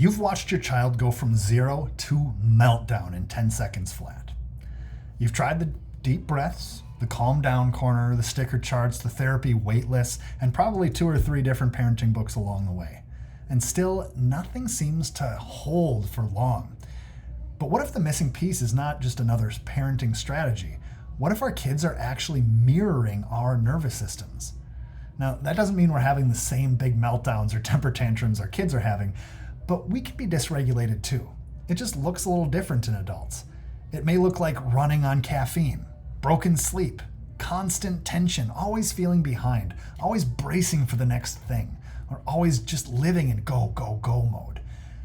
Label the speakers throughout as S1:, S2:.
S1: You've watched your child go from 0 to meltdown in 10 seconds flat. You've tried the deep breaths, the calm down corner, the sticker charts, the therapy wait lists, and probably 2 or 3 different parenting books along the way. And still, nothing seems to hold for long. But what if the missing piece is not just another parenting strategy? What if our kids are actually mirroring our nervous systems? Now, that doesn't mean we're having the same big meltdowns or temper tantrums our kids are having, but we can be dysregulated too. It just looks a little different in adults. It may look like running on caffeine, broken sleep, constant tension, always feeling behind, always bracing for the next thing, or always just living in go, go, go mode.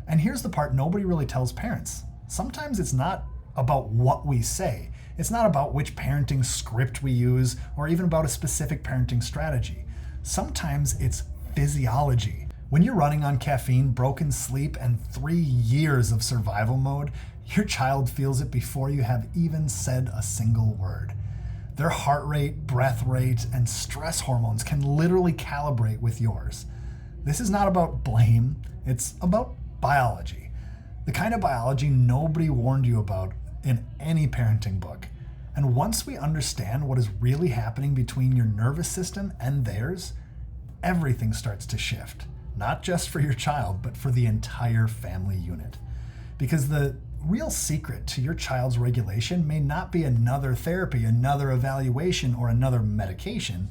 S1: And here's the part nobody really tells parents. Sometimes it's not about what we say. It's not about which parenting script we use, or even about a specific parenting strategy. Sometimes it's physiology. When you're running on caffeine, broken sleep, and 3 years of survival mode, your child feels it before you have even said a single word. Their heart rate, breath rate, and stress hormones can literally calibrate with yours. This is not about blame, it's about biology. The kind of biology nobody warned you about in any parenting book. And once we understand what is really happening between your nervous system and theirs, everything starts to shift. Not just for your child, but for the entire family unit. Because the real secret to your child's regulation may not be another therapy, another evaluation, or another medication.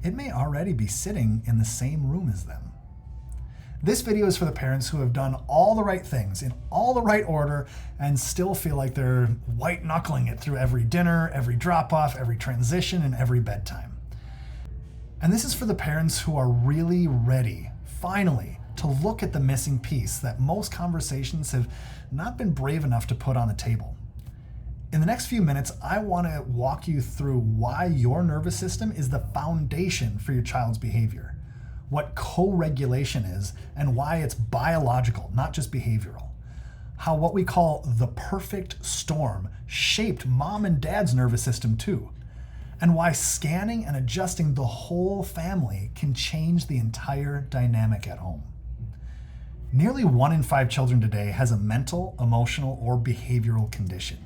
S1: It may already be sitting in the same room as them. This video is for the parents who have done all the right things in all the right order and still feel like they're white knuckling it through every dinner, every drop off, every transition, and every bedtime. And this is for the parents who are really ready, finally, to look at the missing piece that most conversations have not been brave enough to put on the table. In the next few minutes, I want to walk you through why your nervous system is the foundation for your child's behavior, what co-regulation is, and why it's biological, not just behavioral. How what we call the perfect storm shaped mom and dad's nervous system too, and why scanning and adjusting the whole family can change the entire dynamic at home. Nearly 1 in 5 children today has a mental, emotional, or behavioral condition.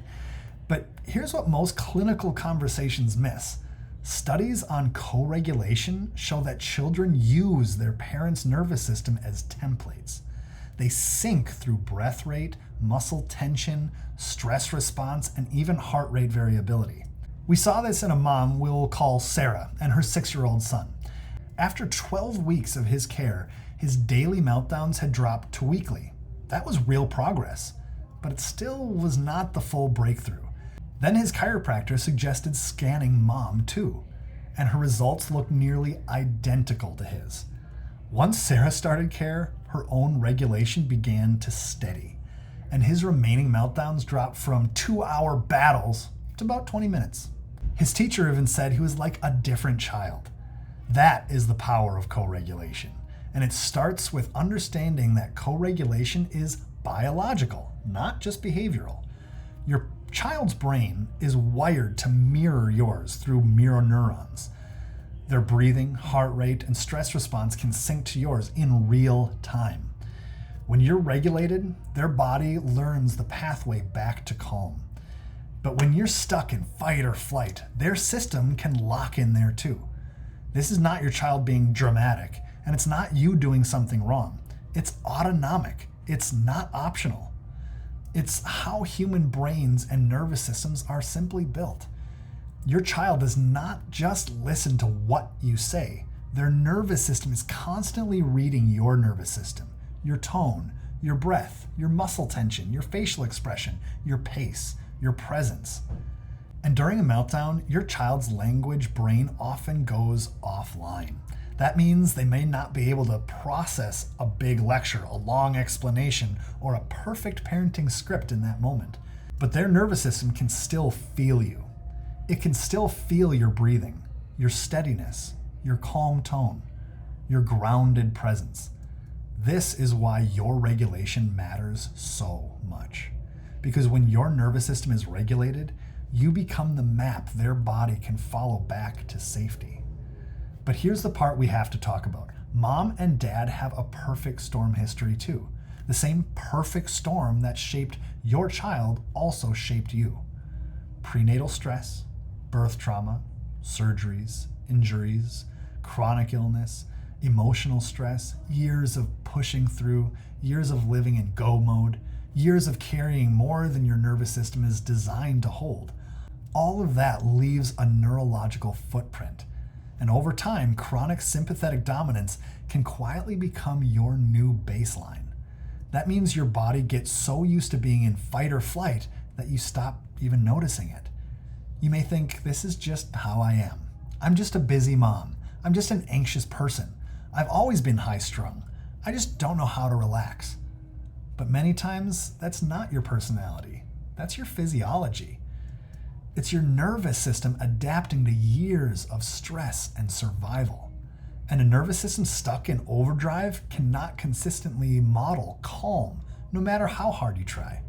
S1: But here's what most clinical conversations miss. Studies on co-regulation show that children use their parents' nervous system as templates. They sync through breath rate, muscle tension, stress response, and even heart rate variability. We saw this in a mom we'll call Sarah and her 6-year-old son. After 12 weeks of his care, his daily meltdowns had dropped to weekly. That was real progress, but it still was not the full breakthrough. Then his chiropractor suggested scanning mom too, and her results looked nearly identical to his. Once Sarah started care, her own regulation began to steady, and his remaining meltdowns dropped from 2-hour battles to about 20 minutes. His teacher even said he was like a different child. That is the power of co-regulation, and it starts with understanding that co-regulation is biological, not just behavioral. Your child's brain is wired to mirror yours through mirror neurons. Their breathing, heart rate, and stress response can sync to yours in real time. When you're regulated, their body learns the pathway back to calm. But when you're stuck in fight or flight, their system can lock in there too. This is not your child being dramatic, and it's not you doing something wrong. It's autonomic. It's not optional. It's how human brains and nervous systems are simply built. Your child does not just listen to what you say. Their nervous system is constantly reading your nervous system, your tone, your breath, your muscle tension, your facial expression, your pace, your presence. And during a meltdown, your child's language brain often goes offline. That means they may not be able to process a big lecture, a long explanation, or a perfect parenting script in that moment. But their nervous system can still feel you. It can still feel your breathing, your steadiness, your calm tone, your grounded presence. This is why your regulation matters so much. Because when your nervous system is regulated, you become the map their body can follow back to safety. But here's the part we have to talk about. Mom and dad have a perfect storm history too. The same perfect storm that shaped your child also shaped you. Prenatal stress, birth trauma, surgeries, injuries, chronic illness, emotional stress, years of pushing through, years of living in go mode, years of carrying more than your nervous system is designed to hold. All of that leaves a neurological footprint. And over time, chronic sympathetic dominance can quietly become your new baseline. That means your body gets so used to being in fight or flight that you stop even noticing it. You may think, this is just how I am. I'm just a busy mom. I'm just an anxious person. I've always been high-strung. I just don't know how to relax. But many times, that's not your personality. That's your physiology. It's your nervous system adapting to years of stress and survival. And a nervous system stuck in overdrive cannot consistently model calm, no matter how hard you try.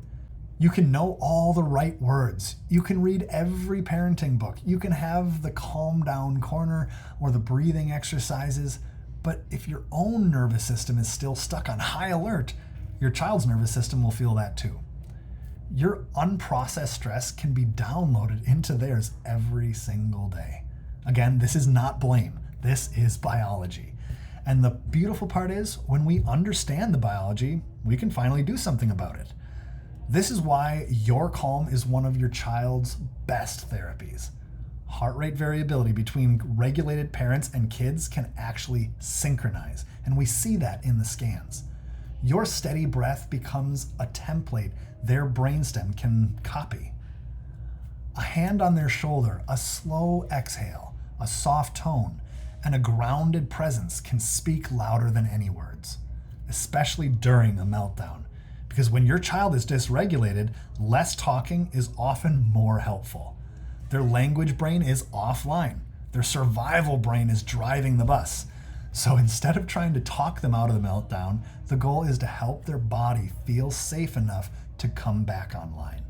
S1: You can know all the right words. You can read every parenting book. You can have the calm down corner or the breathing exercises. But if your own nervous system is still stuck on high alert, your child's nervous system will feel that too. Your unprocessed stress can be downloaded into theirs every single day. Again, this is not blame. This is biology. And the beautiful part is, when we understand the biology, we can finally do something about it. This is why your calm is one of your child's best therapies. Heart rate variability between regulated parents and kids can actually synchronize, and we see that in the scans. Your steady breath becomes a template their brainstem can copy. A hand on their shoulder, a slow exhale, a soft tone, and a grounded presence can speak louder than any words, especially during a meltdown. Because when your child is dysregulated, less talking is often more helpful. Their language brain is offline. Their survival brain is driving the bus. So instead of trying to talk them out of the meltdown, the goal is to help their body feel safe enough to come back online.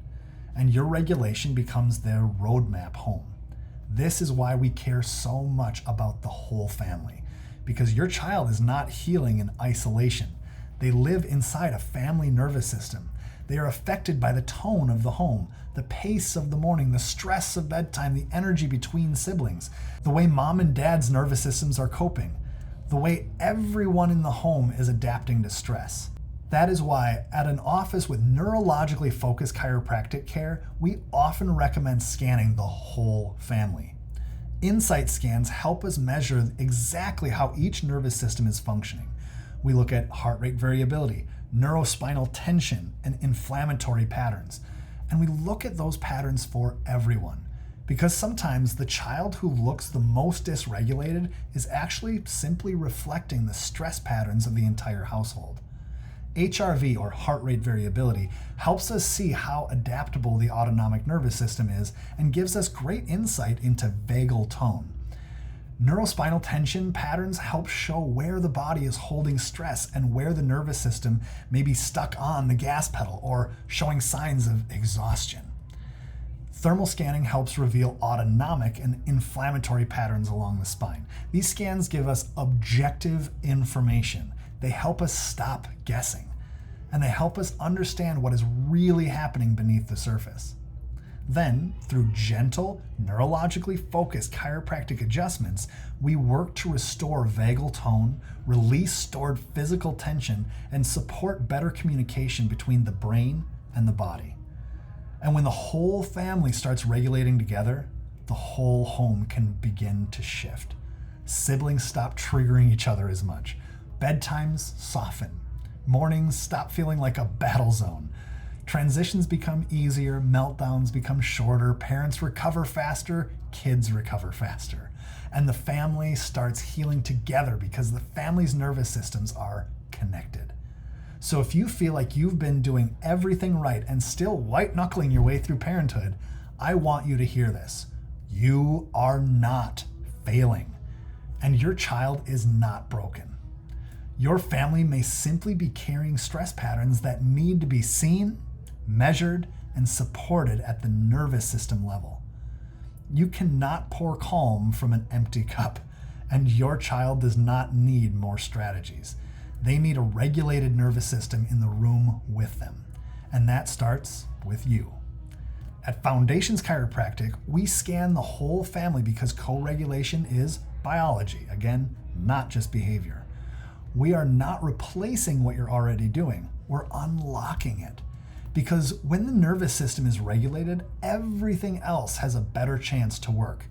S1: And your regulation becomes their roadmap home. This is why we care so much about the whole family, because your child is not healing in isolation. They live inside a family nervous system. They are affected by the tone of the home, the pace of the morning, the stress of bedtime, the energy between siblings, the way mom and dad's nervous systems are coping, the way everyone in the home is adapting to stress. That is why at an office with neurologically focused chiropractic care, we often recommend scanning the whole family. INSiGHT scans help us measure exactly how each nervous system is functioning. We look at heart rate variability, neurospinal tension, and inflammatory patterns. And we look at those patterns for everyone, because sometimes the child who looks the most dysregulated is actually simply reflecting the stress patterns of the entire household. HRV, or heart rate variability, helps us see how adaptable the autonomic nervous system is and gives us great insight into vagal tone. Neurospinal tension patterns help show where the body is holding stress and where the nervous system may be stuck on the gas pedal or showing signs of exhaustion. Thermal scanning helps reveal autonomic and inflammatory patterns along the spine. These scans give us objective information. They help us stop guessing, and they help us understand what is really happening beneath the surface. Then, through gentle, neurologically focused chiropractic adjustments, we work to restore vagal tone, release stored physical tension, and support better communication between the brain and the body. And when the whole family starts regulating together, the whole home can begin to shift. Siblings stop triggering each other as much. Bedtimes soften. Mornings stop feeling like a battle zone. Transitions become easier, meltdowns become shorter, parents recover faster, kids recover faster. And the family starts healing together because the family's nervous systems are connected. So if you feel like you've been doing everything right and still white-knuckling your way through parenthood, I want you to hear this. You are not failing, and your child is not broken. Your family may simply be carrying stress patterns that need to be seen, measured, and supported at the nervous system level. You cannot pour calm from an empty cup, and your child does not need more strategies. They need a regulated nervous system in the room with them. And that starts with you. At Foundations Chiropractic, we scan the whole family because co-regulation is biology. Again, not just behavior. We are not replacing what you're already doing. We're unlocking it. Because when the nervous system is regulated, everything else has a better chance to work.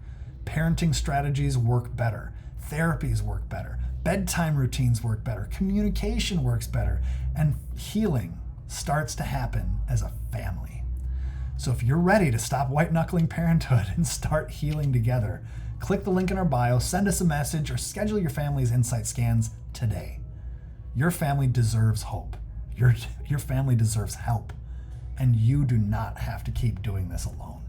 S1: Parenting strategies work better. Therapies work better. Bedtime routines work better. Communication works better. And healing starts to happen as a family. So if you're ready to stop white-knuckling parenthood and start healing together, click the link in our bio, send us a message, or schedule your family's INSiGHT scans today. Your family deserves hope. Your family deserves help. And you do not have to keep doing this alone.